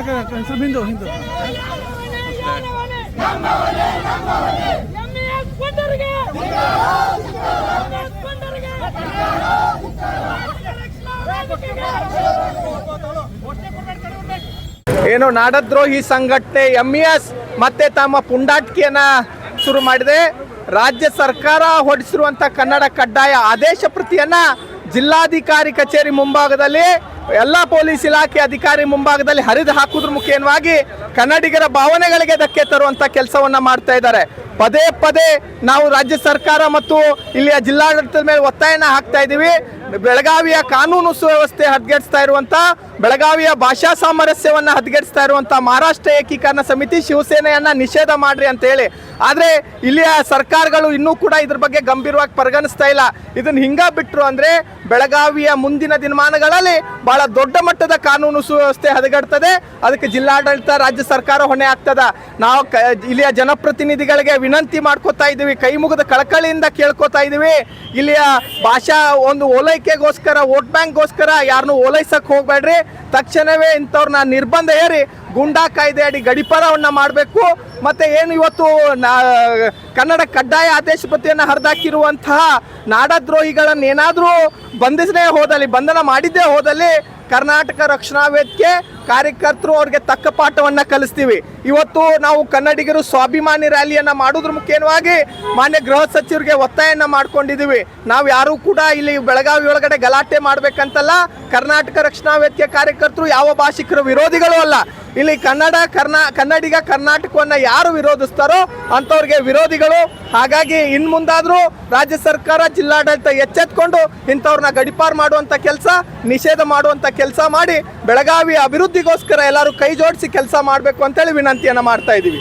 ಸ್ವಲ್ಪ ಹಿಂದೂ ಏನು ನಾಡದ್ರೋಹಿ ಸಂಘಟನೆ MES ಮತ್ತೆ ತಮ್ಮ ಪುಂಡಾಟಿಕೆಯನ್ನ ಶುರು ಮಾಡಿದೆ. ರಾಜ್ಯ ಸರ್ಕಾರ ಹೊರಡಿಸಿರುವಂಥ ಕನ್ನಡ ಕಡ್ಡಾಯ ಆದೇಶ ಪ್ರತಿಯನ್ನ ಜಿಲ್ಲಾಧಿಕಾರಿ ಕಚೇರಿ ಮುಂಭಾಗದಲ್ಲಿ ಎಲ್ಲ ಪೊಲೀಸ್ ಇಲಾಖೆ ಅಧಿಕಾರಿ ಮುಂಭಾಗದಲ್ಲಿ ಹರಿದು ಹಾಕುವುದ್ರ ಮುಖೇನವಾಗಿ ಕನ್ನಡಿಗರ ಭಾವನೆಗಳಿಗೆ ಧಕ್ಕೆ ತರುವಂಥ ಕೆಲಸವನ್ನ ಮಾಡ್ತಾ ಇದ್ದಾರೆ. ಪದೇ ಪದೇ ನಾವು ರಾಜ್ಯ ಸರ್ಕಾರ ಮತ್ತು ಇಲ್ಲಿಯ ಜಿಲ್ಲಾಡಳಿತದ ಮೇಲೆ ಒತ್ತಾಯನ ಹಾಕ್ತಾ ಇದ್ದೀವಿ. ಬೆಳಗಾವಿಯ ಕಾನೂನು ಸುವ್ಯವಸ್ಥೆ ಹದಗೆಡಿಸ್ತಾ ಇರುವಂಥ, ಬೆಳಗಾವಿಯ ಭಾಷಾ ಸಾಮರಸ್ಯವನ್ನು ಹದಗೆಡಿಸ್ತಾ ಇರುವಂಥ ಮಹಾರಾಷ್ಟ್ರ ಏಕೀಕರಣ ಸಮಿತಿ ಶಿವಸೇನೆಯನ್ನ ನಿಷೇಧ ಮಾಡ್ರಿ ಅಂತ ಹೇಳಿ. ಆದರೆ ಇಲ್ಲಿಯ ಸರ್ಕಾರಗಳು ಇನ್ನೂ ಕೂಡ ಇದ್ರ ಬಗ್ಗೆ ಗಂಭೀರವಾಗಿ ಪರಿಗಣಿಸ್ತಾ ಇಲ್ಲ. ಇದನ್ನ ಹಿಂಗ ಬಿಟ್ಟರು ಅಂದರೆ ಬೆಳಗಾವಿಯ ಮುಂದಿನ ದಿನಮಾನಗಳಲ್ಲಿ ಬಹಳ ದೊಡ್ಡ ಮಟ್ಟದ ಕಾನೂನು ಸುವ್ಯವಸ್ಥೆ ಹದಗೆಡ್ತದೆ. ಅದಕ್ಕೆ ಜಿಲ್ಲಾಡಳಿತ, ರಾಜ್ಯ ಸರ್ಕಾರ ಹೊಣೆ ಆಗ್ತದ. ನಾವು ಇಲ್ಲಿಯ ಜನಪ್ರತಿನಿಧಿಗಳಿಗೆ ವಿನಂತಿ ಮಾಡ್ಕೋತಾ ಇದ್ದೀವಿ, ಕೈ ಮುಗಿದ ಕಳಕಳಿಯಿಂದ ಕೇಳ್ಕೊತಾ ಇದ್ದೀವಿ. ಇಲ್ಲಿಯ ಭಾಷಾ ಒಂದು ಓಲೈಕೆಗೋಸ್ಕರ, ವೋಟ್ ಬ್ಯಾಂಕ್ಗೋಸ್ಕರ ಯಾರನ್ನೂ ಓಲೈಸಕ್ಕೆ ಹೋಗ್ಬೇಡ್ರಿ. ತಕ್ಷಣವೇ ಇಂಥವ್ರನ್ನ ನಿರ್ಬಂಧ ಏರಿ ಗುಂಡಾ ಕಾಯ್ದೆ ಅಡಿ ಗಡಿಪಾರವನ್ನ ಮಾಡಬೇಕು. ಮತ್ತೆ ಏನು ಇವತ್ತು ಕನ್ನಡ ಕಡ್ಡಾಯ ಆದೇಶ ಪತ್ರವನ್ನು ಹರಿದಾಕಿರುವಂತಹ ನಾಡದ್ರೋಹಿಗಳನ್ನು ಏನಾದರೂ ಬಂಧನ ಮಾಡಿದ್ದೇ ಹೋದಲ್ಲಿ ಕರ್ನಾಟಕ ರಕ್ಷಣಾ ವೇದಿಕೆ ಕಾರ್ಯಕರ್ತರು ಅವ್ರಿಗೆ ತಕ್ಕ ಪಾಠವನ್ನು ಕಲಿಸ್ತೀವಿ. ಇವತ್ತು ನಾವು ಕನ್ನಡಿಗರು ಸ್ವಾಭಿಮಾನಿ ರ್ಯಾಲಿಯನ್ನು ಮಾಡೋದ್ರ ಮುಖೇನವಾಗಿ ಮಾನ್ಯ ಗೃಹ ಸಚಿವರಿಗೆ ಒತ್ತಾಯನ ಮಾಡ್ಕೊಂಡಿದ್ದೀವಿ. ನಾವು ಯಾರೂ ಕೂಡ ಇಲ್ಲಿ ಬೆಳಗಾವಿ ಒಳಗಡೆ ಗಲಾಟೆ ಮಾಡಬೇಕಂತಲ್ಲ. ಕರ್ನಾಟಕ ರಕ್ಷಣಾ ವೇದಿಕೆ ಕಾರ್ಯಕರ್ತರು ಯಾವ ಭಾಷಿಕರ ವಿರೋಧಿಗಳು ಅಲ್ಲ. ಇಲ್ಲಿ ಕನ್ನಡಿಗ ಕರ್ನಾಟಕವನ್ನು ಯಾರು ವಿರೋಧಿಸ್ತಾರೋ ಅಂಥವ್ರಿಗೆ ವಿರೋಧಿಗಳು. ಹಾಗಾಗಿ ಇನ್ನು ಮುಂದಾದರೂ ರಾಜ್ಯ ಸರ್ಕಾರ, ಜಿಲ್ಲಾಡಳಿತ ಎಚ್ಚೆತ್ಕೊಂಡು ಇಂಥವ್ರನ್ನ ಗಡಿಪಾರು ಮಾಡುವಂಥ ಕೆಲಸ, ನಿಷೇಧ ಮಾಡುವಂಥ ಕೆಲಸ ಮಾಡಿ ಬೆಳಗಾವಿ ಅಭಿವೃದ್ಧಿಗೋಸ್ಕರ ಎಲ್ಲರೂ ಕೈ ಜೋಡಿಸಿ ಕೆಲಸ ಮಾಡಬೇಕು ಅಂತೇಳಿ ವಿನಂತಿಯನ್ನು ಮಾಡ್ತಾ ಇದ್ದೀವಿ.